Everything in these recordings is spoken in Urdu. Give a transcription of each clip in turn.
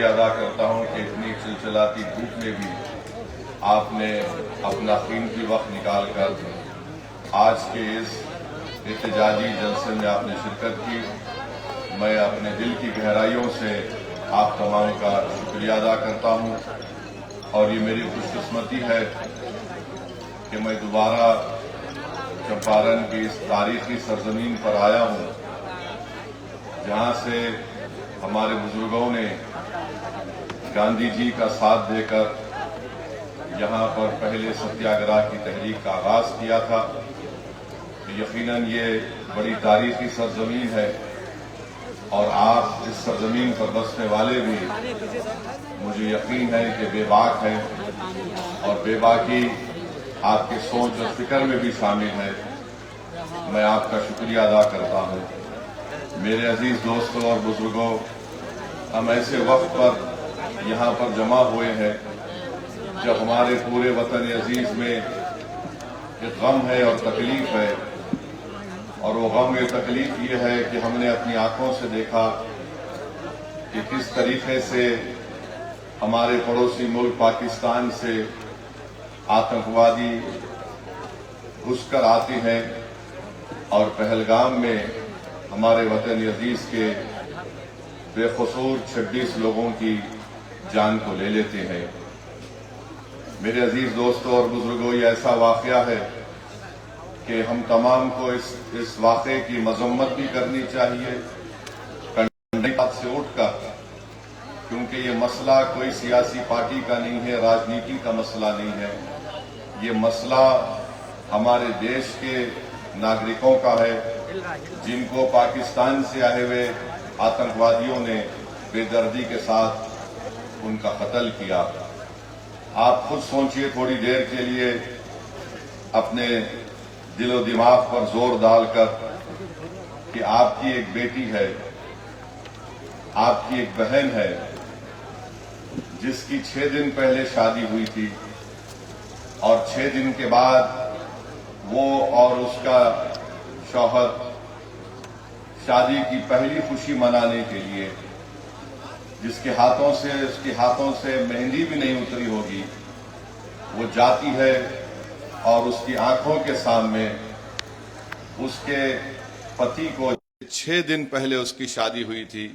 شکریہ ادا کرتا ہوں کہ اتنی چلچلاتی دھوپ میں بھی آپ نے اپنا قیمتی وقت نکال کر آج کے اس احتجاجی جلسے میں آپ نے شرکت کی۔ میں اپنے دل کی گہرائیوں سے آپ تمام کا شکریہ ادا کرتا ہوں، اور یہ میری خوش قسمتی ہے کہ میں دوبارہ چمپارن کی اس تاریخی سرزمین پر آیا ہوں، جہاں سے ہمارے بزرگوں نے گاندھی جی کا ساتھ دے کر یہاں پر پہلے ستیاگرہ کی تحریک کا آغاز کیا تھا۔ یقیناً یہ بڑی تاریخی سرزمین ہے، اور آپ اس سرزمین پر بسنے والے بھی مجھے یقین ہے کہ بے باک ہیں، اور بے باکی آپ کے سوچ اور فکر میں بھی شامل ہے۔ میں آپ کا شکریہ ادا کرتا ہوں۔ میرے عزیز دوستوں اور بزرگوں، ہم ایسے وقت پر یہاں پر جمع ہوئے ہیں جب ہمارے پورے وطن عزیز میں ایک غم ہے اور تکلیف ہے، اور وہ غم اور تکلیف یہ ہے کہ ہم نے اپنی آنکھوں سے دیکھا کہ کس طریقے سے ہمارے پڑوسی ملک پاکستان سے آتنکوادی گھس کر آتے ہیں اور پہلگام میں ہمارے وطن عزیز کے بے قصور 26 لوگوں کی جان کو لے لیتے ہیں۔ میرے عزیز دوستوں اور بزرگوں، یہ ایسا واقعہ ہے کہ ہم تمام کو اس واقعے کی مذمت بھی کرنی چاہیے، کنڈے سے اٹھ کر، کیونکہ یہ مسئلہ کوئی سیاسی پارٹی کا نہیں ہے، راجنیتی کا مسئلہ نہیں ہے۔ یہ مسئلہ ہمارے دیش کے ناگرکوں کا ہے، جن کو پاکستان سے آئے ہوئے آتنکوادیوں نے بے دردی کے ساتھ ان کا قتل کیا۔ آپ خود سوچئے تھوڑی دیر کے لیے، اپنے دل و دماغ پر زور ڈال کر، کہ آپ کی ایک بیٹی ہے، آپ کی ایک بہن ہے، جس کی 6 دن پہلے شادی ہوئی تھی، اور 6 دن کے بعد وہ اور اس کا شوہر شادی کی پہلی خوشی منانے کے لیے، جس کے ہاتھوں سے مہندی بھی نہیں اتری ہوگی، وہ جاتی ہے اور اس کی آنکھوں کے سامنے اس کے پتی کو 6 دن پہلے اس کی شادی ہوئی تھی،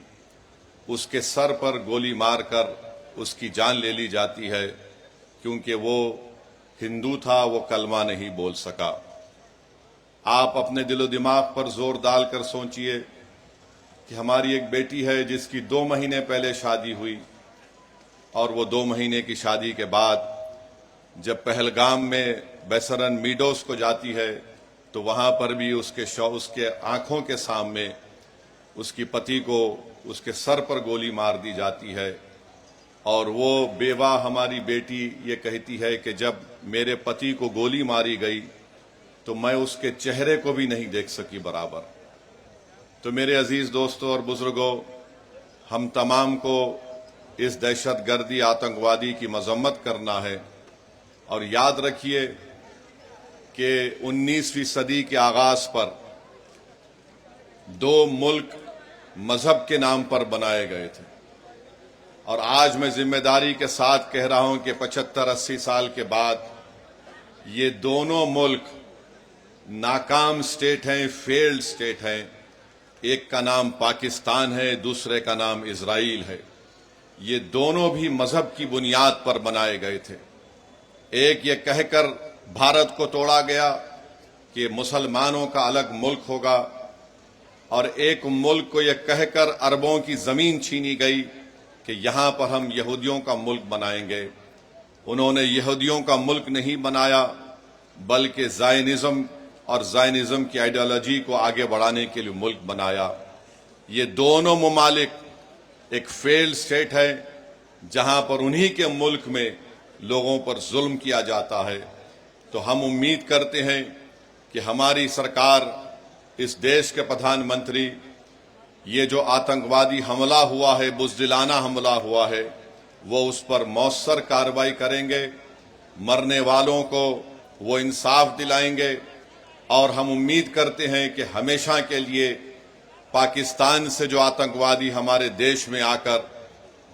اس کے سر پر گولی مار کر اس کی جان لے لی جاتی ہے، کیونکہ وہ ہندو تھا، وہ کلمہ نہیں بول سکا۔ آپ اپنے دل و دماغ پر زور ڈال کر سوچئے کہ ہماری ایک بیٹی ہے جس کی 2 مہینے پہلے شادی ہوئی، اور وہ 2 مہینے کی شادی کے بعد جب پہلگام میں بیسرن میڈوز کو جاتی ہے تو وہاں پر بھی اس کے آنکھوں کے سامنے اس کی پتی کو اس کے سر پر گولی مار دی جاتی ہے، اور وہ بیوہ ہماری بیٹی یہ کہتی ہے کہ جب میرے پتی کو گولی ماری گئی تو میں اس کے چہرے کو بھی نہیں دیکھ سکی برابر۔ تو میرے عزیز دوستوں اور بزرگوں، ہم تمام کو اس دہشت گردی آتنکوادی کی مذمت کرنا ہے، اور یاد رکھیے کہ 19ویں صدی کے آغاز پر 2 ملک مذہب کے نام پر بنائے گئے تھے، اور آج میں ذمہ داری کے ساتھ کہہ رہا ہوں کہ 75-80 سال کے بعد یہ دونوں ملک ناکام سٹیٹ ہیں، فیلڈ سٹیٹ ہیں۔ ایک کا نام پاکستان ہے، دوسرے کا نام اسرائیل ہے۔ یہ دونوں بھی مذہب کی بنیاد پر بنائے گئے تھے۔ ایک یہ کہہ کر بھارت کو توڑا گیا کہ مسلمانوں کا الگ ملک ہوگا، اور ایک ملک کو یہ کہہ کر عربوں کی زمین چھینی گئی کہ یہاں پر ہم یہودیوں کا ملک بنائیں گے۔ انہوں نے یہودیوں کا ملک نہیں بنایا، بلکہ زائنزم کی آئیڈیالوجی کو آگے بڑھانے کے لیے ملک بنایا۔ یہ دونوں ممالک ایک فیلڈ سٹیٹ ہے، جہاں پر انہی کے ملک میں لوگوں پر ظلم کیا جاتا ہے۔ تو ہم امید کرتے ہیں کہ ہماری سرکار، اس دیش کے پردھان منتری، یہ جو آتنکوادی حملہ ہوا ہے، بزدلانہ حملہ ہوا ہے، وہ اس پر مؤثر کارروائی کریں گے، مرنے والوں کو وہ انصاف دلائیں گے، اور ہم امید کرتے ہیں کہ ہمیشہ کے لیے پاکستان سے جو آتنکوادی ہمارے دیش میں آ کر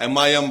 MIM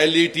LET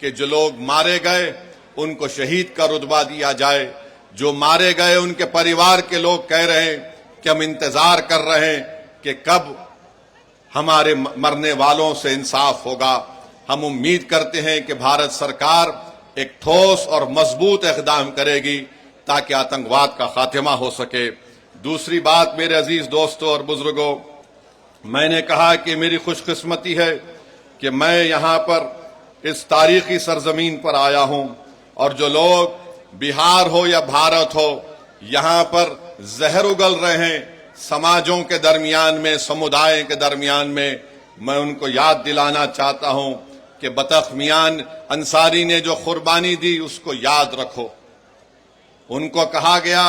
کہ جو لوگ مارے گئے ان کو شہید کا رتبہ دیا جائے، جو مارے گئے ان کے پریوار کے لوگ کہہ رہے ہیں کہ ہم انتظار کر رہے ہیں کہ کب ہمارے مرنے والوں سے انصاف ہوگا۔ ہم امید کرتے ہیں کہ بھارت سرکار ایک ٹھوس اور مضبوط اقدام کرے گی تاکہ آتنکواد کا خاتمہ ہو سکے۔ دوسری بات میرے عزیز دوستوں اور بزرگوں، میں نے کہا کہ میری خوش قسمتی ہے کہ میں یہاں پر اس تاریخی سرزمین پر آیا ہوں، اور جو لوگ بہار ہو یا بھارت ہو یہاں پر زہر اگل رہے ہیں سماجوں کے درمیان میں، سمودائے کے درمیان میں ان کو یاد دلانا چاہتا ہوں کہ بطخ میان انصاری نے جو قربانی دی اس کو یاد رکھو۔ ان کو کہا گیا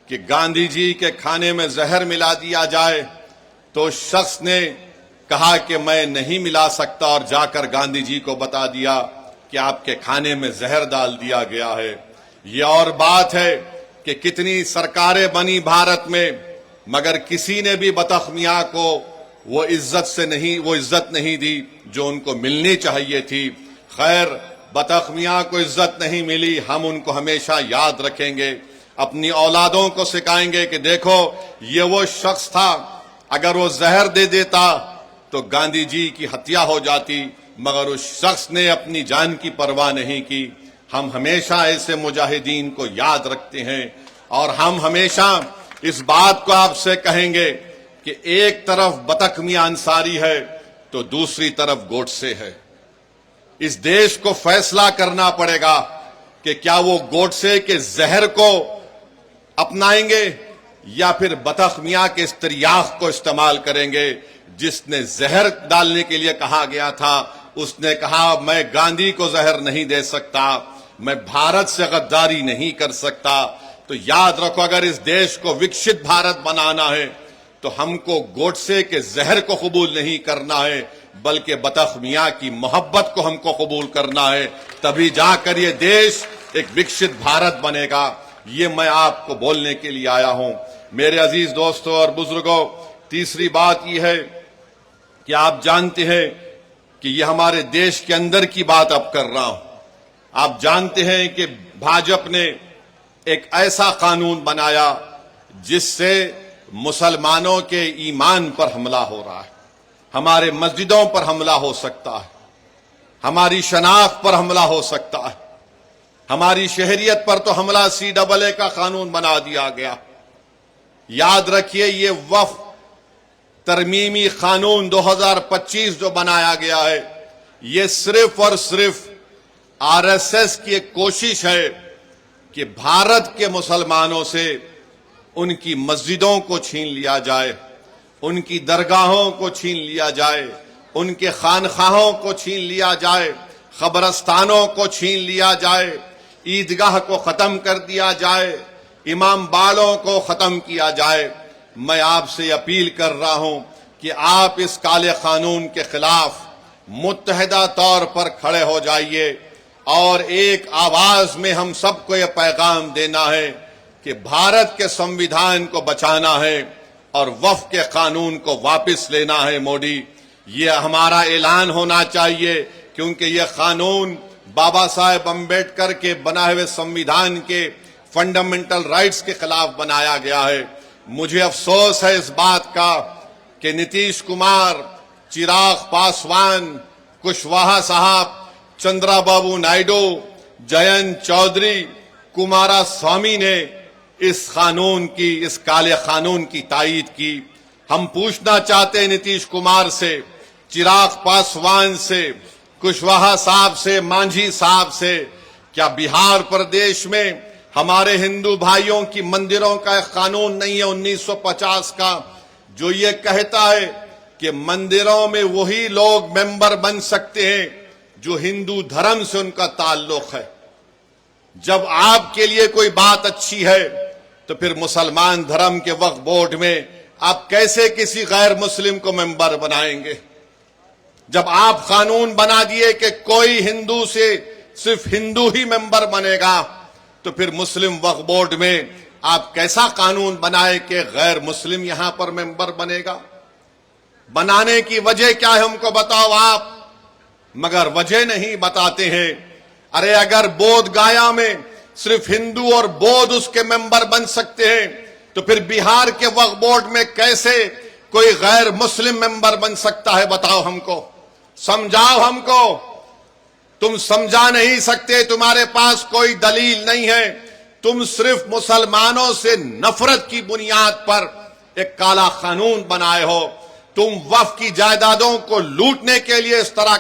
کہ گاندھی جی کے کھانے میں زہر ملا دیا جائے، تو اس شخص نے کہا کہ میں نہیں ملا سکتا، اور جا کر گاندھی جی کو بتا دیا کہ آپ کے کھانے میں زہر ڈال دیا گیا ہے۔ یہ اور بات ہے کہ کتنی سرکاریں بنی بھارت میں، مگر کسی نے بھی بطخ میاں کو وہ عزت نہیں دی جو ان کو ملنی چاہیے تھی۔ خیر، بطخ میاں کو عزت نہیں ملی، ہم ان کو ہمیشہ یاد رکھیں گے، اپنی اولادوں کو سکھائیں گے کہ دیکھو یہ وہ شخص تھا، اگر وہ زہر دے دیتا تو گاندھی جی کی ہتیا ہو جاتی، مگر اس شخص نے اپنی جان کی پرواہ نہیں کی۔ ہم ہمیشہ ایسے مجاہدین کو یاد رکھتے ہیں، اور ہم ہمیشہ اس بات کو آپ سے کہیں گے کہ ایک طرف بطخ میاں انصاری ہے تو دوسری طرف گوڈسے ہے۔ اس دیش کو فیصلہ کرنا پڑے گا کہ کیا وہ گوڈسے کے زہر کو اپنائیں گے یا پھر بطخ میاں کے اس تریاق کو استعمال کریں گے۔ جس نے زہر ڈالنے کے لیے کہا گیا تھا اس نے کہا میں گاندھی کو زہر نہیں دے سکتا، میں بھارت سے غداری نہیں کر سکتا۔ تو یاد رکھو، اگر اس دیش کو وکشت بھارت بنانا ہے تو ہم کو گوڈسے کے زہر کو قبول نہیں کرنا ہے، بلکہ بطخ میاں کی محبت کو ہم کو قبول کرنا ہے، تبھی جا کر یہ دیش ایک وکشت بھارت بنے گا۔ یہ میں آپ کو بولنے کے لیے آیا ہوں۔ میرے عزیز دوستوں اور بزرگوں، تیسری بات یہ ہے کہ آپ جانتے ہیں کہ یہ ہمارے دیش کے اندر کی بات اب کر رہا ہوں۔ آپ جانتے ہیں کہ بھاجپا نے ایک ایسا قانون بنایا جس سے مسلمانوں کے ایمان پر حملہ ہو رہا ہے، ہمارے مسجدوں پر حملہ ہو سکتا ہے، ہماری شناخت پر حملہ ہو سکتا ہے، ہماری شہریت پر تو حملہ CAA کا قانون بنا دیا گیا۔ یاد رکھیے، یہ وفد ترمیمی قانون 2025 جو بنایا گیا ہے، یہ صرف اور صرف RSS کی ایک کوشش ہے کہ بھارت کے مسلمانوں سے ان کی مسجدوں کو چھین لیا جائے، ان کی درگاہوں کو چھین لیا جائے، ان کے خانقاہوں کو چھین لیا جائے، قبرستانوں کو چھین لیا جائے، عیدگاہ کو ختم کر دیا جائے، امام باڑوں کو ختم کیا جائے۔ میں آپ سے اپیل کر رہا ہوں کہ آپ اس کالے قانون کے خلاف متحدہ طور پر کھڑے ہو جائیے، اور ایک آواز میں ہم سب کو یہ پیغام دینا ہے کہ بھارت کے سمویدھان کو بچانا ہے اور وفد کے قانون کو واپس لینا ہے۔ مودی، یہ ہمارا اعلان ہونا چاہیے، کیونکہ یہ قانون بابا صاحب امبیڈکر کے بنائے ہوئے سمویدھان کے فنڈامنٹل رائٹس کے خلاف بنایا گیا ہے۔ مجھے افسوس ہے اس بات کا کہ نتیش کمار، چراغ پاسوان، کشواہا صاحب، چندرا بابو نائیڈو، جینت چودھری، کمارا سوامی نے اس کالے قانون کی تائید کی۔ ہم پوچھنا چاہتے ہیں نتیش کمار سے، چراغ پاسوان سے، کشواہا صاحب سے، مانجھی صاحب سے، کیا بہار پردیش میں ہمارے ہندو بھائیوں کی مندروں کا ایک قانون نہیں ہے 1950 کا، جو یہ کہتا ہے کہ مندروں میں وہی لوگ ممبر بن سکتے ہیں جو ہندو دھرم سے ان کا تعلق ہے؟ جب آپ کے لیے کوئی بات اچھی ہے تو پھر مسلمان دھرم کے وقف بورڈ میں آپ کیسے کسی غیر مسلم کو ممبر بنائیں گے؟ جب آپ قانون بنا دیے کہ کوئی ہندو سے صرف ہندو ہی ممبر بنے گا، تو پھر مسلم وقف بورڈ میں آپ کیسا قانون بنائے کہ غیر مسلم یہاں پر ممبر بنے گا؟ بنانے کی وجہ کیا ہے ہم کو بتاؤ آپ؟ مگر وجہ نہیں بتاتے ہیں۔ ارے اگر بودھ گایا میں صرف ہندو اور بودھ اس کے ممبر بن سکتے ہیں تو پھر بہار کے وقف بورڈ میں کیسے کوئی غیر مسلم ممبر بن سکتا ہے؟ بتاؤ ہم کو، سمجھاؤ ہم کو۔ تم سمجھا نہیں سکتے، تمہارے پاس کوئی دلیل نہیں ہے، تم صرف مسلمانوں سے نفرت کی بنیاد پر ایک کالا قانون بنائے ہو۔ تم وقف کی جائیدادوں کو لوٹنے کے لیے اس طرح